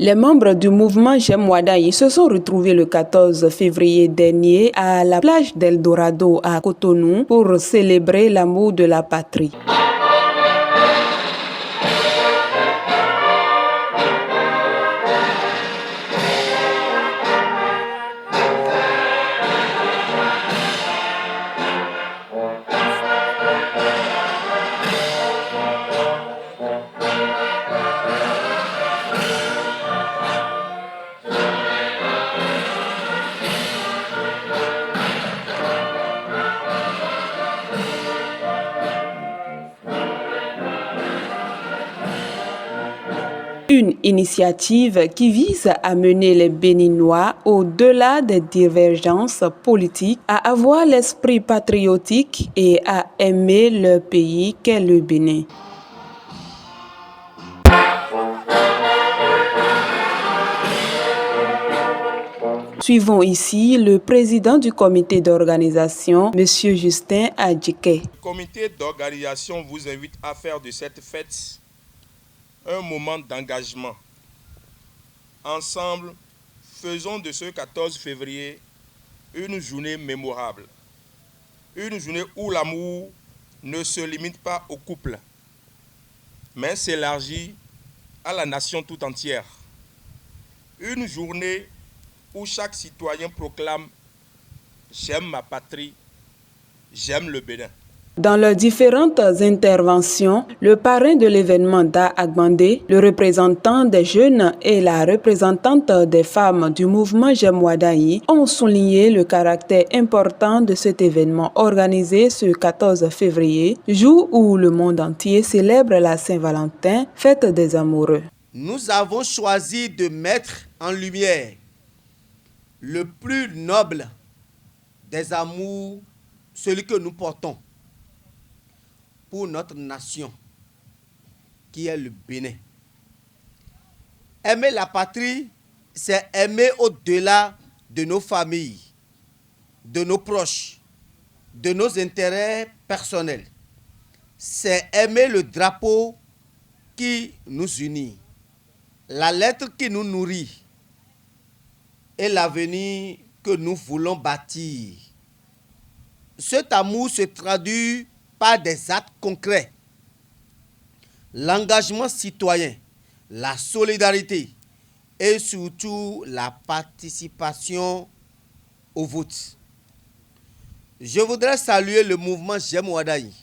Les membres du mouvement J'aime Wadayi se sont retrouvés le 14 février dernier à la plage d'Eldorado à Cotonou pour célébrer l'amour de la patrie. Une initiative qui vise à mener les Béninois au-delà des divergences politiques, à avoir l'esprit patriotique et à aimer leur pays qu'est le Bénin. Suivons ici le président du comité d'organisation, M. Justin Adjike. Le comité d'organisation vous invite à faire de cette fête un moment d'engagement. Ensemble, faisons de ce 14 février une journée mémorable. Une journée où l'amour ne se limite pas au couple, mais s'élargit à la nation tout entière. Une journée où chaque citoyen proclame « J'aime ma patrie, j'aime le Bénin ». Dans leurs différentes interventions, le parrain de l'événement Da Agbandé, le représentant des jeunes et la représentante des femmes du mouvement J'aime Wadayi ont souligné le caractère important de cet événement organisé ce 14 février, jour où le monde entier célèbre la Saint-Valentin, fête des amoureux. Nous avons choisi de mettre en lumière le plus noble des amours, celui que nous portons pour notre nation, qui est le Bénin. Aimer la patrie, c'est aimer au-delà de nos familles, de nos proches, de nos intérêts personnels. C'est aimer le drapeau qui nous unit, la lettre qui nous nourrit et l'avenir que nous voulons bâtir. Cet amour se traduit par des actes concrets, l'engagement citoyen, la solidarité et surtout la participation au vote. Je voudrais saluer le mouvement J'aime Wadayi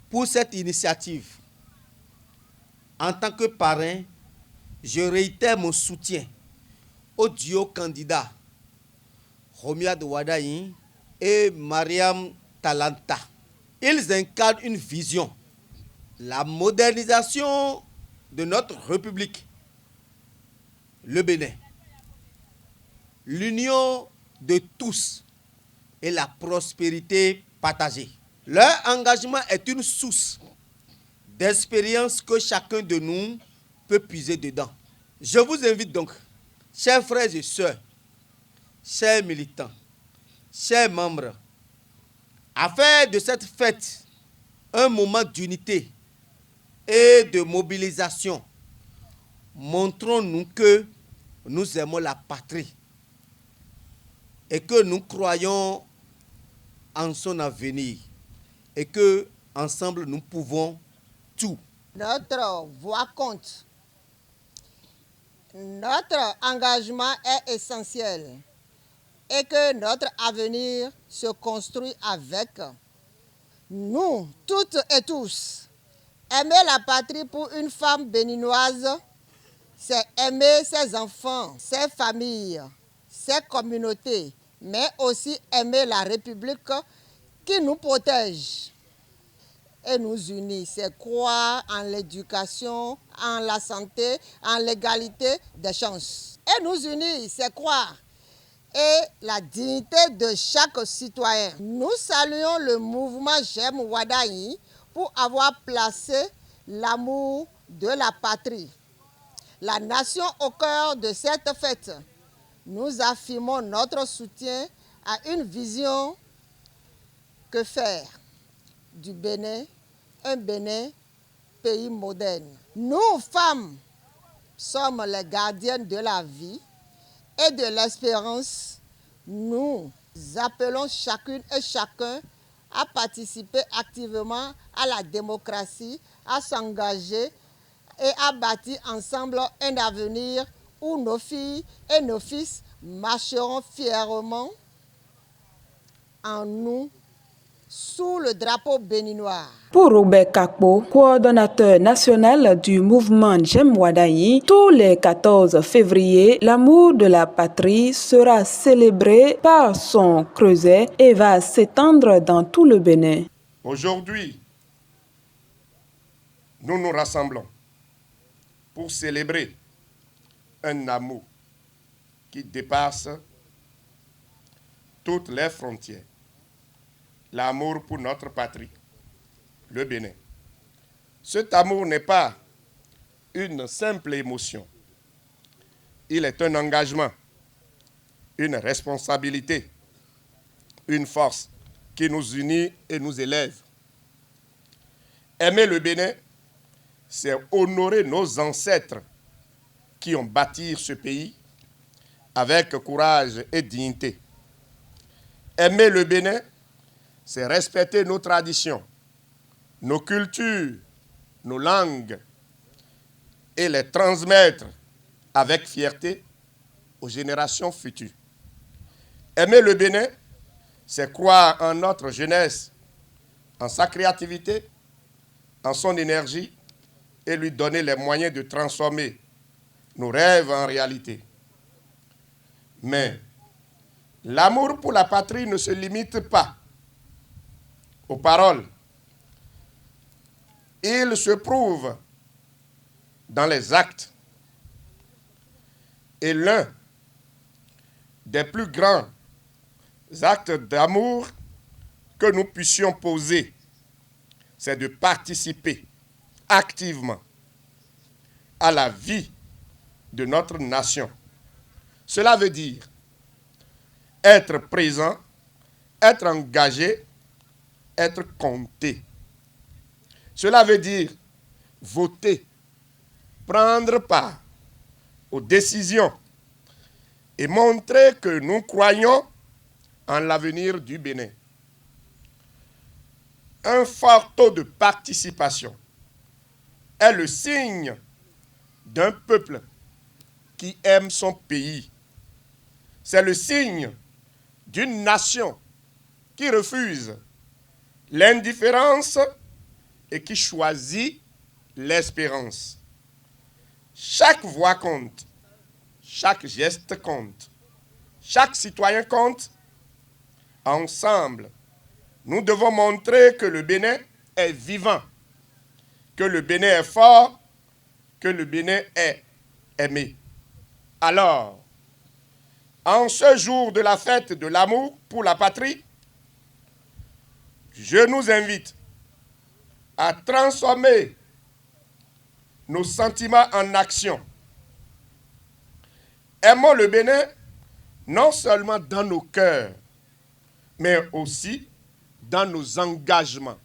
pour cette initiative. En tant que parrain, je réitère mon soutien au duo candidat Romuald Wadayi et Mariam Talanta. Ils incarnent une vision, la modernisation de notre République, le Bénin, l'union de tous et la prospérité partagée. Leur engagement est une source d'expérience que chacun de nous peut puiser dedans. Je vous invite donc, chers frères et sœurs, chers militants, chers membres, à faire de cette fête un moment d'unité et de mobilisation. Montrons-nous que nous aimons la patrie et que nous croyons en son avenir et que ensemble nous pouvons tout. Notre voix compte. Notre engagement est essentiel et que notre avenir se construit avec nous, toutes et tous. Aimer la patrie pour une femme béninoise, c'est aimer ses enfants, ses familles, ses communautés, mais aussi aimer la République qui nous protège et nous unit. C'est croire en l'éducation, en la santé, en l'égalité des chances. Et nous unir, c'est croire et la dignité de chaque citoyen. Nous saluons le mouvement J'aime Wadayi pour avoir placé l'amour de la patrie, la nation au cœur de cette fête. Nous affirmons notre soutien à une vision que faire du Bénin un Bénin pays moderne. Nous, femmes, sommes les gardiens de la vie et de l'espérance, nous appelons chacune et chacun à participer activement à la démocratie, à s'engager et à bâtir ensemble un avenir où nos filles et nos fils marcheront fièrement en nous sous le drapeau béninois. Pour Robert Kakpo, coordonnateur national du mouvement Jem Wadayi, tous les 14 février, l'amour de la patrie sera célébré par son creuset et va s'étendre dans tout le Bénin. Aujourd'hui, nous nous rassemblons pour célébrer un amour qui dépasse toutes les frontières. L'amour pour notre patrie, le Bénin. Cet amour n'est pas une simple émotion. Il est un engagement, une responsabilité, une force qui nous unit et nous élève. Aimer le Bénin, c'est honorer nos ancêtres qui ont bâti ce pays avec courage et dignité. Aimer le Bénin, c'est respecter nos traditions, nos cultures, nos langues et les transmettre avec fierté aux générations futures. Aimer le Bénin, c'est croire en notre jeunesse, en sa créativité, en son énergie et lui donner les moyens de transformer nos rêves en réalité. Mais l'amour pour la patrie ne se limite pas aux paroles. Il se prouve dans les actes. Et l'un des plus grands actes d'amour que nous puissions poser, c'est de participer activement à la vie de notre nation. Cela veut dire être présent, être engagé, être compté. Cela veut dire voter, prendre part aux décisions et montrer que nous croyons en l'avenir du Bénin. Un fort taux de participation est le signe d'un peuple qui aime son pays. C'est le signe d'une nation qui refuse l'indifférence et qui choisit l'espérance. Chaque voix compte, chaque geste compte, chaque citoyen compte. Ensemble, nous devons montrer que le Bénin est vivant, que le Bénin est fort, que le Bénin est aimé. Alors, en ce jour de la fête de l'amour pour la patrie, je nous invite à transformer nos sentiments en action. Aimons le Bénin non seulement dans nos cœurs, mais aussi dans nos engagements.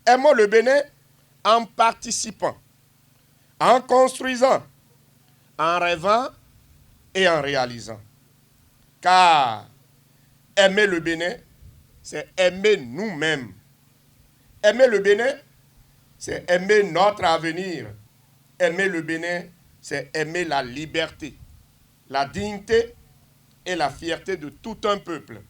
Aimons le Bénin en participant, en construisant, en rêvant et en réalisant. Car aimer le Bénin, c'est aimer nous-mêmes. Aimer le Bénin, c'est aimer notre avenir. Aimer le Bénin, c'est aimer la liberté, la dignité et la fierté de tout un peuple.